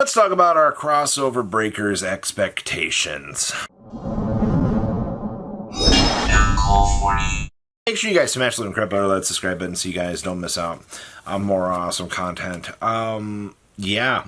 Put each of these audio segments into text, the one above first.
Let's talk about our crossover breakers expectations. Make sure you guys smash the like button, that subscribe button so you guys don't miss out on more awesome content. Yeah.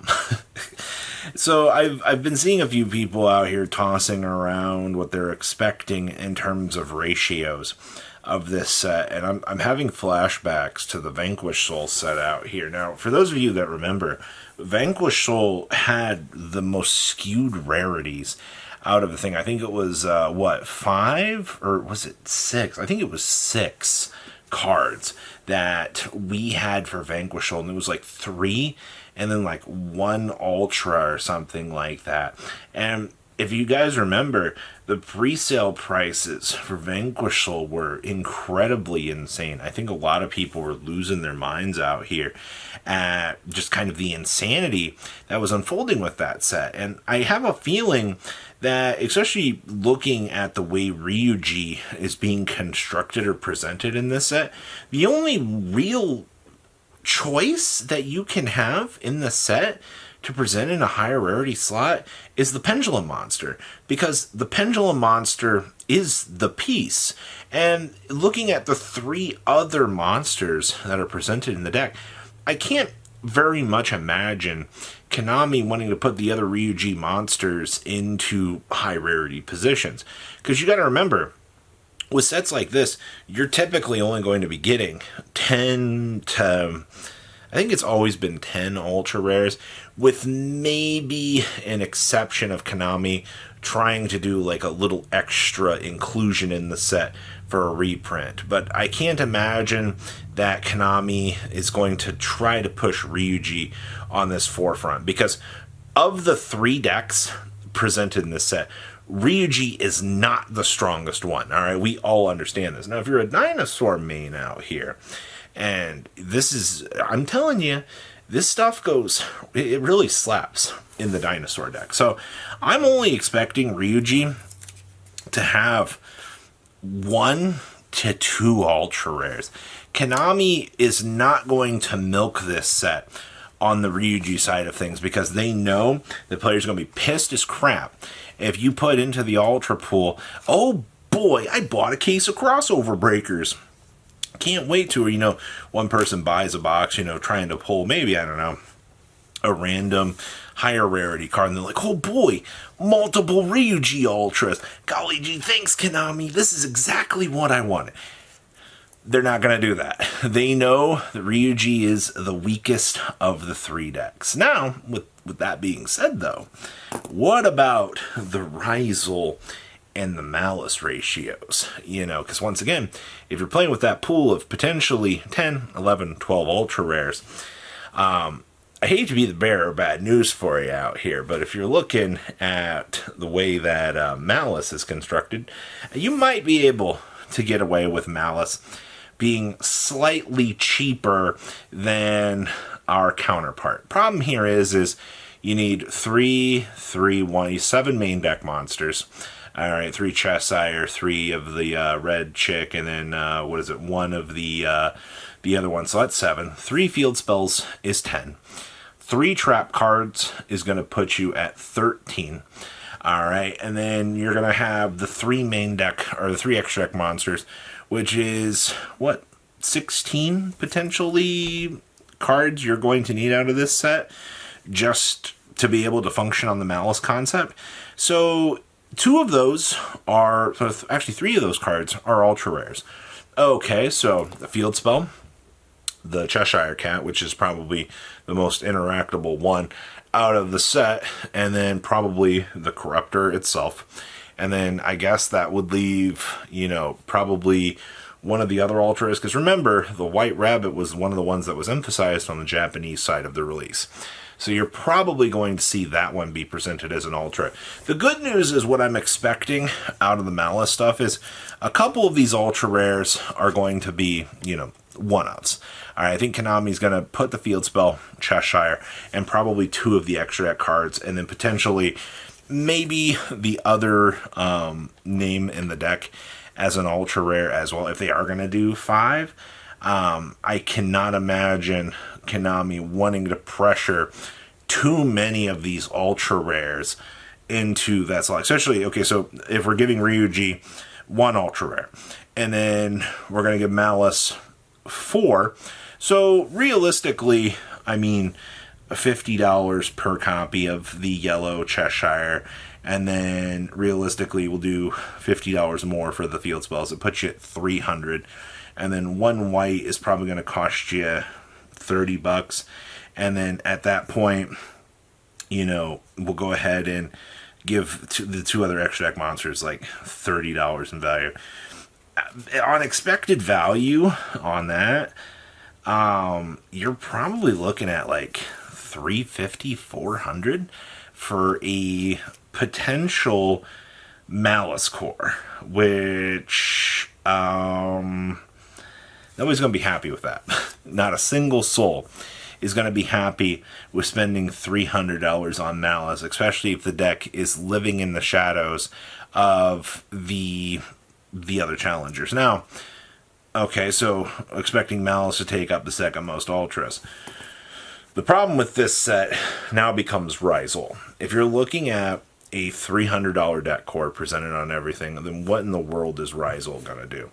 So I've been seeing a few people out here tossing around what they're expecting in terms of ratios of this set, and I'm having flashbacks to the Vanquish Soul set out here. Now, for those of you that remember, Vanquish Soul had the most skewed rarities out of the thing. I think it was, 5? Or was it 6? I think it was 6 cards that we had for Vanquish Soul, and it was like 3, and then like 1 Ultra or something like that. And if you guys remember, the pre-sale prices for Vanquish Soul were incredibly insane. I think a lot of people were losing their minds out here at just kind of the insanity that was unfolding with that set. And I have a feeling that, especially looking at the way Ryui is being constructed or presented in this set, the only real choice that you can have in the set to present in a higher rarity slot is the Pendulum Monster, because the Pendulum Monster is the piece. And looking at the 3 other monsters that are presented in the deck, I can't very much imagine Konami wanting to put the other Ryui monsters into high rarity positions. Because you got to remember, with sets like this, you're typically only going to be getting 10 to... I think it's always been 10 ultra rares, with maybe an exception of Konami trying to do like a little extra inclusion in the set for a reprint. But I can't imagine that Konami is going to try to push Ryui on this forefront, because of the 3 decks presented in this set, Ryui is not the strongest one. All right, we all understand this. Now, if you're a dinosaur main out here, and this is, I'm telling you, this stuff goes, it really slaps in the dinosaur deck. So I'm only expecting Ryui to have 1 to 2 ultra rares. Konami is not going to milk this set on the Ryui side of things, because they know the players are going to be pissed as crap if you put into the ultra pool, oh boy, I bought a case of crossover breakers. Can't wait to, one person buys a box, trying to pull maybe, I don't know, a random higher rarity card, and they're like, oh boy, multiple Ryui Ultras. Golly gee, thanks Konami, this is exactly what I wanted. They're not going to do that. They know that Ryui is the weakest of the 3 decks. Now, with that being said though, what about the Risal and the Malice ratios? Because once again, if you're playing with that pool of potentially 10, 11, 12 ultra rares, I hate to be the bearer of bad news for you out here, but if you're looking at the way that Malice is constructed, you might be able to get away with Malice being slightly cheaper than our counterpart. Problem here is you need 3, 3, 1, 7 main deck monsters. All right, 3 Cheshire, 3 of the red chick, and then 1 of the other one. So that's 7. 3 field spells is 10. 3 trap cards is going to put you at 13. All right, and then you're going to have the 3 main deck, or the 3 extra deck monsters, which is 16 potentially cards you're going to need out of this set just to be able to function on the Malice concept. So 2 of those are, actually 3 of those cards are ultra rares. Okay, so the field spell, the Cheshire Cat, which is probably the most interactable one out of the set, and then probably the Corruptor itself. And then I guess that would leave, probably one of the other ultras, because remember, the White Rabbit was one of the ones that was emphasized on the Japanese side of the release. So you're probably going to see that one be presented as an ultra. The good news is what I'm expecting out of the Malice stuff is a couple of these ultra rares are going to be, one-offs. All right, I think Konami's going to put the field spell, Cheshire, and probably 2 of the extra deck cards, and then potentially maybe the other name in the deck as an ultra rare as well, if they are going to do 5. I cannot imagine Konami wanting to pressure too many of these ultra rares into that slot. Especially, okay, so if we're giving Ryuji 1 ultra rare, and then we're going to give Malice 4. So realistically, I mean, $50 per copy of the yellow Cheshire, and then realistically we'll do $50 more for the field spells. It puts you at $300, and then 1 white is probably going to cost you $30, and then at that point, you know, we'll go ahead and give the 2 other extra deck monsters like $30 in value. On expected value on that, you're probably looking at like $350, $400 for a potential Malice core, which nobody's going to be happy with that. Not a single soul is going to be happy with spending $300 on Malice, especially if the deck is living in the shadows of the other challengers. Now, okay, so expecting Malice to take up the second most ultras. The problem with this set now becomes Risal. If you're looking at a $300 deck core presented on everything, then what in the world is Risal going to do?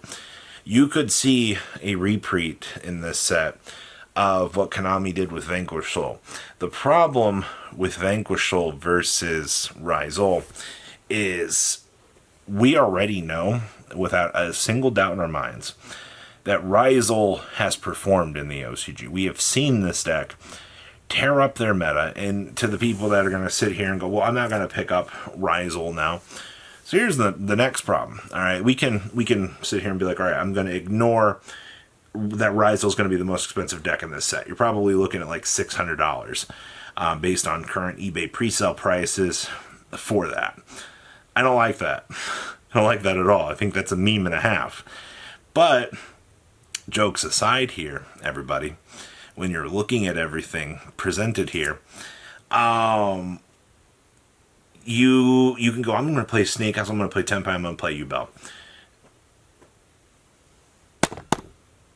You could see a reprint in this set of what Konami did with Vanquish Soul. The problem with Vanquish Soul versus Risal is we already know, without a single doubt in our minds, that Risal has performed in the OCG. We have seen this deck tear up their meta, and to the people that are going to sit here and go, well, I'm not going to pick up Risal now. So here's the next problem. All right, we can sit here and be like, all right, I'm going to ignore that Risal is going to be the most expensive deck in this set. You're probably looking at like $600 based on current eBay pre-sale prices for that. I don't like that. I don't like that at all. I think that's a meme and a half. But jokes aside here, everybody, when you're looking at everything presented here, you can go, I'm going to play Snake Eyes, I'm going to play Tenpai, I'm going to play U-Bell.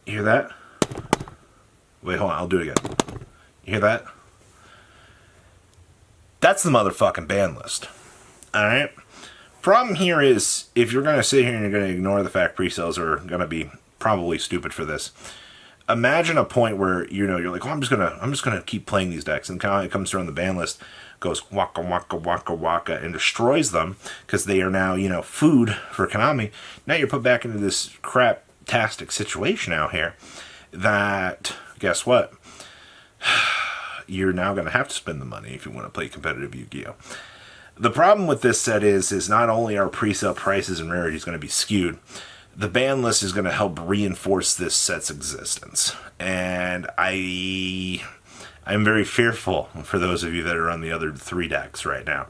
You hear that? Wait, hold on, I'll do it again. You hear that? That's the motherfucking ban list. Alright? Problem here is, if you're going to sit here and you're going to ignore the fact pre-sales are going to be probably stupid for this, imagine a point where, you know, you're like, oh, I'm just gonna keep playing these decks, and Konami comes through on the ban list, goes waka waka waka waka, and destroys them because they are now, you know, food for Konami. Now you're put back into this crap-tastic situation out here that, guess what? You're now going to have to spend the money if you want to play competitive Yu-Gi-Oh! The problem with this set is not only are pre-sale prices and rarities going to be skewed, the ban list is going to help reinforce this set's existence. And I'm very fearful for those of you that are on the other 3 decks right now.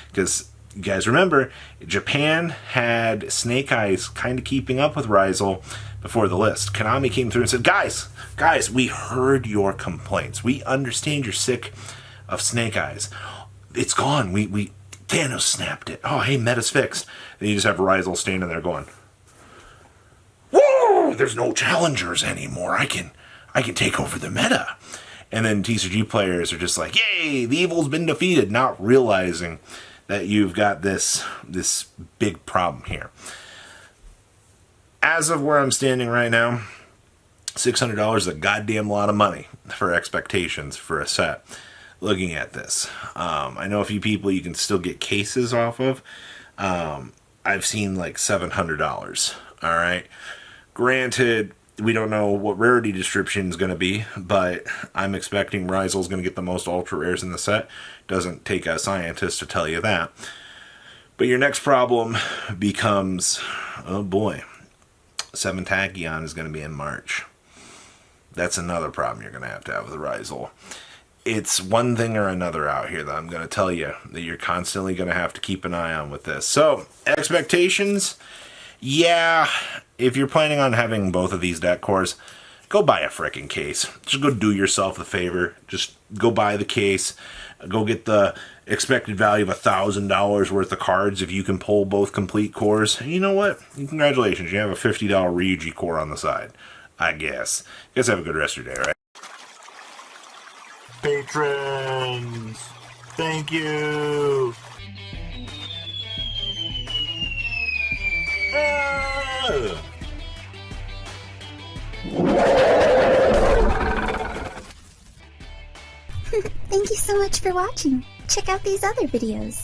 Because, you guys remember, Japan had Snake Eyes kind of keeping up with Risal before the list. Konami came through and said, guys, we heard your complaints. We understand you're sick of Snake Eyes. It's gone. Thanos snapped it. Oh, hey, meta's fixed. And you just have Risal standing there going, whoa, there's no challengers anymore. I can take over the meta. And then TCG players are just like, yay, the evil's been defeated, not realizing that you've got this big problem here. As of where I'm standing right now, $600 is a goddamn lot of money for expectations for a set. Looking at this, I know a few people you can still get cases off of. I've seen like $700. All right. Granted, we don't know what rarity description is going to be, but I'm expecting Risal is going to get the most ultra rares in the set. Doesn't take a scientist to tell you that. But your next problem becomes, oh boy, 7 Tachyon is going to be in March. That's another problem you're going to have with Risal. It's one thing or another out here that I'm going to tell you that you're constantly going to have to keep an eye on with this. So, expectations, yeah, if you're planning on having both of these deck cores, go buy a frickin' case. Just go do yourself the favor. Just go buy the case. Go get the expected value of $1,000 worth of cards if you can pull both complete cores. And you know what? Congratulations, you have a $50 Ryuji core on the side, I guess. You guys have a good rest of your day, right? patrons. Thank you. Thank you so much for watching. Check out these other videos.